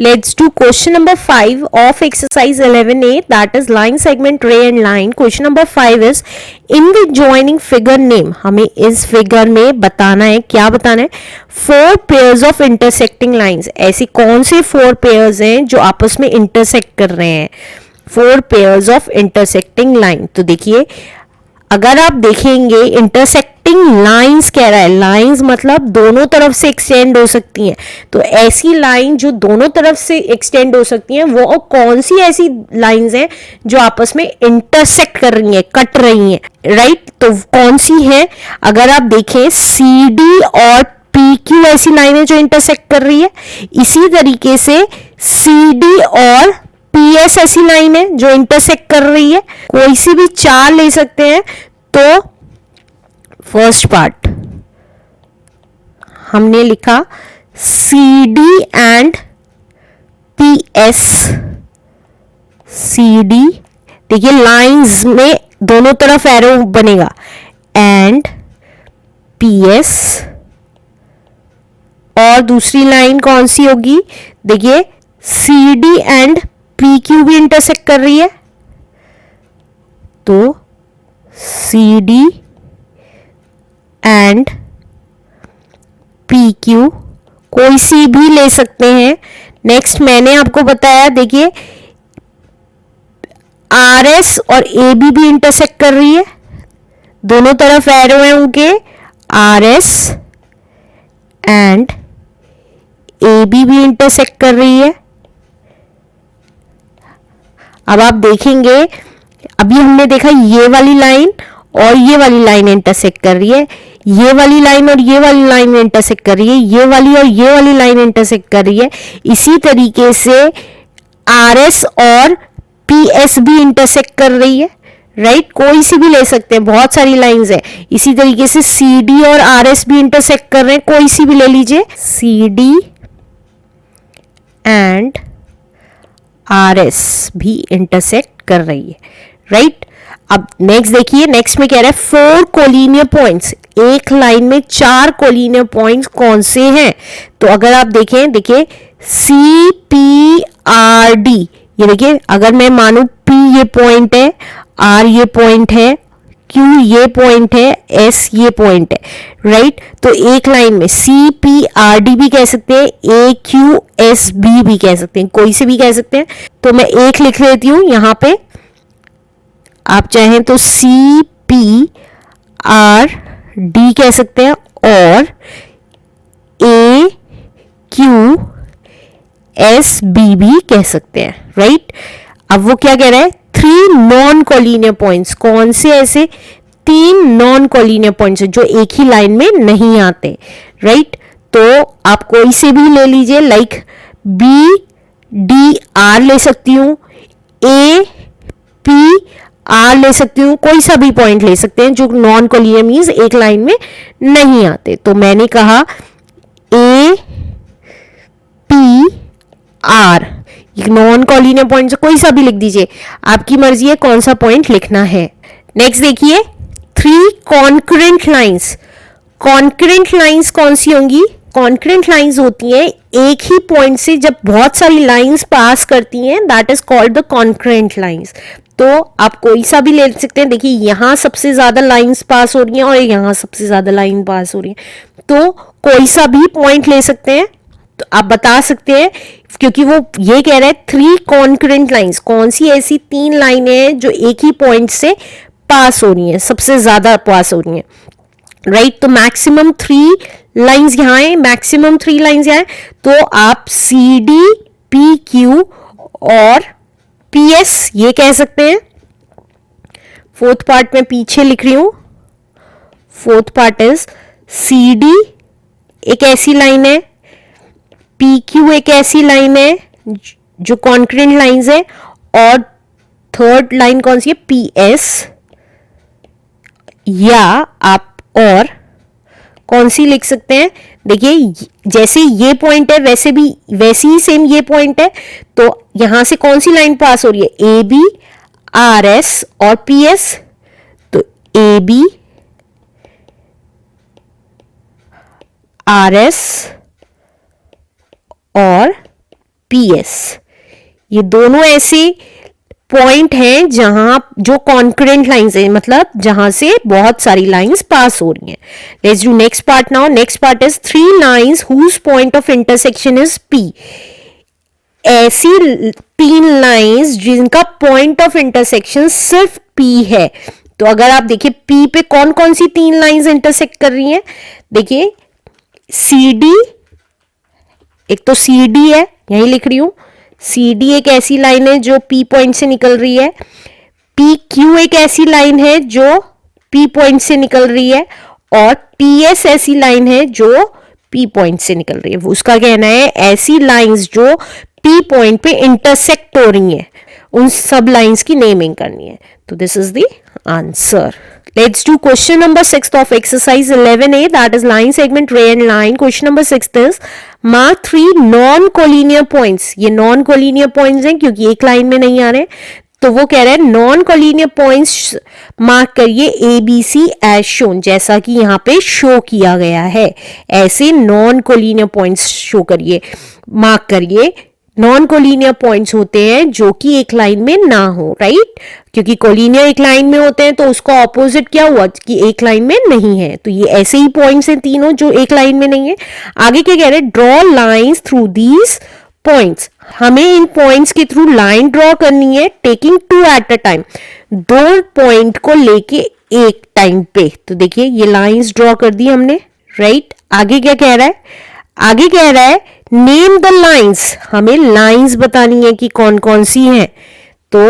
Let's do question number 5 of exercise 11A, that is line segment ray and line. Question number 5 is in the joining figure name. हमें इस figure में बताना है, क्या बताना है? 4 pairs of intersecting lines. ऐसी कौन से 4 pairs हैं जो आपस में intersect कर रहे हैं? 4 pairs of intersecting line. तो देखिए, अगर आप देखेंगे इंटरसेक्टिंग लाइंस कह रहा है, लाइंस मतलब दोनों तरफ से एक्सटेंड हो सकती हैं. तो ऐसी लाइन जो दोनों तरफ से एक्सटेंड हो सकती हैं वो कौन सी ऐसी लाइंस हैं जो आपस में इंटरसेक्ट कर रही हैं, कट रही हैं, राइट? तो कौन सी है? अगर आप देखें सी डी और पी क्यू ऐसी लाइन है जो इंटरसेक्ट कर रही है. इसी तरीके से सी डी और पी एस ऐसी लाइन है जो इंटरसेक्ट कर रही है. कोई सी भी 4 ले सकते हैं. तो फर्स्ट पार्ट हमने लिखा C D and P S. C D देखिए लाइंस में दोनों तरफ एरो बनेगा एंड पी एस. और दूसरी लाइन कौन सी होगी? देखिए C D and P Q भी इंटरसेक्ट कर रही है. तो C D and P Q कोई सी भी ले सकते हैं. नेक्स्ट मैंने आपको बताया, देखिए आर एस और ए बी भी इंटरसेक्ट कर रही है. दोनों तरफ एरो हैं उनके, R S and A B भी इंटरसेक्ट कर रही है. अब आप देखेंगे, अभी हमने देखा ये वाली लाइन और ये वाली लाइन इंटरसेक्ट कर रही है, ये वाली लाइन और ये वाली लाइन इंटरसेक्ट कर रही है, ये वाली और ये वाली लाइन इंटरसेक्ट कर रही है. इसी तरीके से आर एस और पी एस भी इंटरसेक्ट कर रही है, राइट? कोई सी भी ले सकते हैं, बहुत सारी लाइंस है. इसी तरीके से सी डी और आर एस भी इंटरसेक्ट कर रहे हैं, कोई सी भी ले लीजिए. C D and R S भी इंटरसेक्ट कर रही है, राइट? अब नेक्स्ट देखिए, नेक्स्ट में कह रहा है 4 कोलिनियर पॉइंट्स. एक लाइन में 4 कोलिनियर पॉइंट्स कौन से हैं? तो अगर आप देखें, देखिए सी पी आर डी, ये देखिए अगर मैं मानू पी ये पॉइंट है, आर ये पॉइंट है, क्यू ये पॉइंट है, एस ये पॉइंट है, राइट? तो एक लाइन में सी पी आर डी भी कह सकते हैं, ए क्यू एस बी भी कह सकते हैं, कोई से भी कह सकते हैं. तो मैं एक लिख लेती हूं यहां पे. आप चाहें तो सी पी आर डी कह सकते हैं और ए क्यू एस बी भी कह सकते हैं, राइट? अब वो क्या कह रहा है? 3 नॉन कोलिनियर पॉइंट्स. कौन से ऐसे 3 नॉन कोलिनियर पॉइंट्स जो एक ही लाइन में नहीं आते, राइट? तो आप कोई से भी ले लीजिए, लाइक बी डी आर ले सकती हूं, ए पी आर ले सकती हूं, कोई सा भी पॉइंट ले सकते हैं जो नॉन कोलिनियर मींस एक लाइन में नहीं आते. तो मैंने कहा A P R non collinear point से कोई सा भी लिख दीजिए, आपकी मर्जी है कौन सा पॉइंट लिखना है. नेक्स्ट देखिए 3 कॉन्करेंट लाइंस. कॉन्करेंट लाइंस कौन सी होंगी? कॉन्करेंट लाइंस होती हैं एक ही पॉइंट से जब बहुत सारी लाइंस पास करती हैं, that is called the concurrent lines. तो आप कोई सा भी ले सकते हैं. देखिए यहां सबसे ज्यादा लाइंस पास हो रही हैं और यहां सबसे ज्यादा लाइन पास हो रही है, तो कोई सा भी पॉइंट ले सकते हैं. तो आप बता सकते हैं, क्योंकि वो ये कह रहा है 3 कॉन्करेंट लाइंस. कौन सी ऐसी 3 लाइनें हैं जो एक ही पॉइंट से पास हो रही हैं, सबसे ज्यादा पास हो रही हैं, राइट? तो मैक्सिमम 3 लाइंस यहां है, मैक्सिमम 3 लाइंस यहां है. तो आप सी डी पी क्यू और पी एस ये कह सकते हैं. फोर्थ पार्ट में पीछे लिख रही हूं. Fourth part is C D एक ऐसी लाइन है, पी क्यू एक ऐसी लाइन है जो कॉन्करेंट लाइंस है, और थर्ड लाइन कौन सी है? P S. या आप और कौन सी लिख सकते हैं? देखिए जैसे ये पॉइंट है वैसे ही सेम ये पॉइंट है. तो यहां से कौन सी लाइन पास हो रही है? ए बी आर एस और पी एस. तो ए बी आर एस और PS। ये दोनों ऐसे पॉइंट हैं जहां जो कॉन्करेंट लाइंस है, मतलब जहां से बहुत सारी लाइंस पास हो रही हैं। Let's do next part now. Next part is 3 lines whose point of intersection is P। ऐसी 3 लाइंस जिनका पॉइंट ऑफ इंटरसेक्शन सिर्फ P है। तो अगर आप देखिए P पे कौन कौन सी 3 लाइंस इंटरसेक्ट कर रही हैं, देखिए CD, एक तो CD है, यही लिख रही हूं, CD एक ऐसी लाइन है जो P पॉइंट से निकल रही है, PQ एक ऐसी लाइन है जो P पॉइंट से निकल रही है, और PS ऐसी लाइन है जो P पॉइंट से निकल रही है। उसका कहना है ऐसी लाइंस जो P पॉइंट पे इंटरसेक्ट हो रही हैं, उन सब लाइंस की नेमिंग करनी है। तो this is the answer. Let's do question number 6 of exercise 11A, that is line segment ray and line. Question number 6 is mark 3 non-collinear points. ये non-collinear points हैं क्योंकि एक लाइन में नहीं आ रहे, तो वो कह रहे हैं नॉन कोलिनियर पॉइंट्स मार्क करिए ABC एज शोन, जैसा कि यहाँ पे शो किया गया है। ऐसे नॉन कोलिनियर पॉइंट्स शो करिए, मार्क करिए। नॉन कोलिनियर पॉइंट्स होते हैं जो कि एक लाइन में ना हो, राइट? क्योंकि कोलिनियर एक लाइन में होते हैं तो उसका ऑपोजिट क्या हुआ कि एक लाइन में नहीं है। तो ये ऐसे ही पॉइंट्स हैं तीनों जो एक लाइन में नहीं है। आगे क्या कह रहे हैं, draw lines through these points. हमें इन पॉइंट्स के थ्रू लाइन ड्रॉ करनी है, taking 2 at a time, 2 point को लेके एक टाइम पे। तो देखिए ये लाइंस ड्रॉ कर दी हमने, राइट? आगे क्या कह रहा है, आगे कह रहा है नेम द लाइंस, हमें लाइंस बतानी है कि कौन कौन सी हैं। तो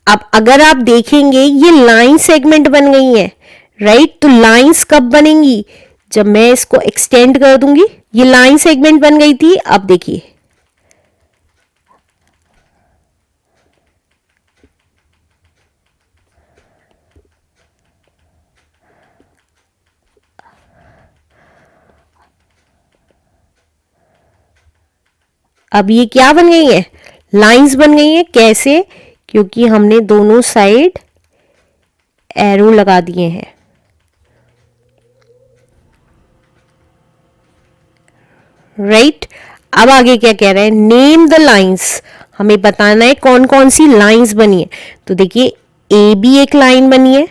अब अगर आप देखेंगे ये लाइन सेगमेंट बन गई है, राइट? तो लाइंस कब बनेंगी, जब मैं इसको एक्सटेंड कर दूंगी। ये लाइन सेगमेंट बन गई थी, अब देखिए अब ये क्या बन गई है, लाइंस बन गई है। कैसे? क्योंकि हमने दोनों साइड एरो लगा दिए हैं, राइट? अब आगे क्या कह रहे हैं, नेम द लाइंस, हमें बताना है कौन कौन सी लाइंस बनी है। तो देखिए AB एक लाइन बनी है,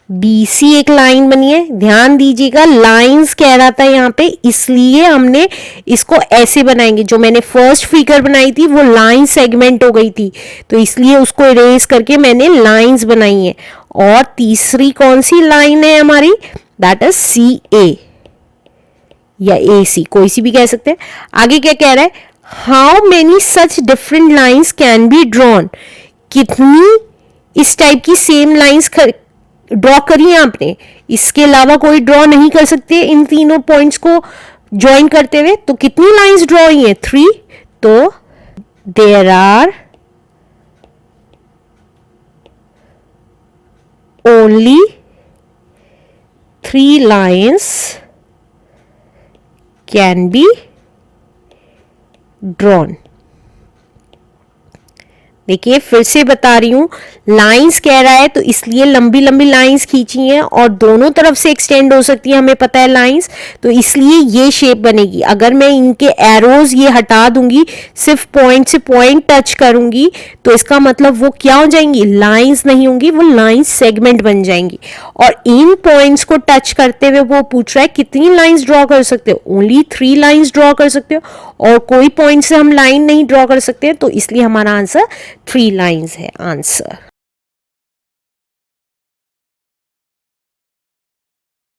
BC एक लाइन बनी है। ध्यान दीजिएगा लाइंस कह रहा था यहाँ पे, इसलिए हमने इसको ऐसे बनाएंगे। जो मैंने फर्स्ट फिगर बनाई थी वो लाइन सेगमेंट हो गई थी, तो इसलिए उसको इरेज करके मैंने लाइंस बनाई है। और तीसरी कौन सी लाइन है हमारी, दैट इज CA या AC, कोई सी भी कह सकते हैं। आगे क्या कह रहा है, how many such different lines can be drawn, कितनी इस टाइप की सेम लाइंस ड्रॉ करिए आपने, इसके अलावा कोई ड्रॉ नहीं कर सकते इन तीनों पॉइंट्स को ज्वाइन करते हुए। तो कितनी लाइंस ड्रॉ हुई हैं, 3। तो there are only 3 lines can be drawn. देखिए फिर से बता रही हूं, लाइंस कह रहा है तो इसलिए लंबी लंबी लाइंस खींची हैं और दोनों तरफ से एक्सटेंड हो सकती है, हमें पता है लाइंस, तो इसलिए ये शेप बनेगी। अगर मैं इनके एरोज ये हटा दूंगी, सिर्फ पॉइंट से पॉइंट टच करूंगी, तो इसका मतलब वो क्या हो जाएंगी, लाइंस नहीं होंगी, वो लाइन सेगमेंट बन जाएंगी। और इन पॉइंट्स को टच करते हुए वो पूछ रहा है कितनी लाइंस ड्रॉ कर सकते हो, ओनली 3 लाइंस ड्रॉ कर सकते हो, और कोई पॉइंट से हम लाइन नहीं ड्रॉ कर सकते, तो इसलिए हमारा आंसर 3 लाइंस है आंसर।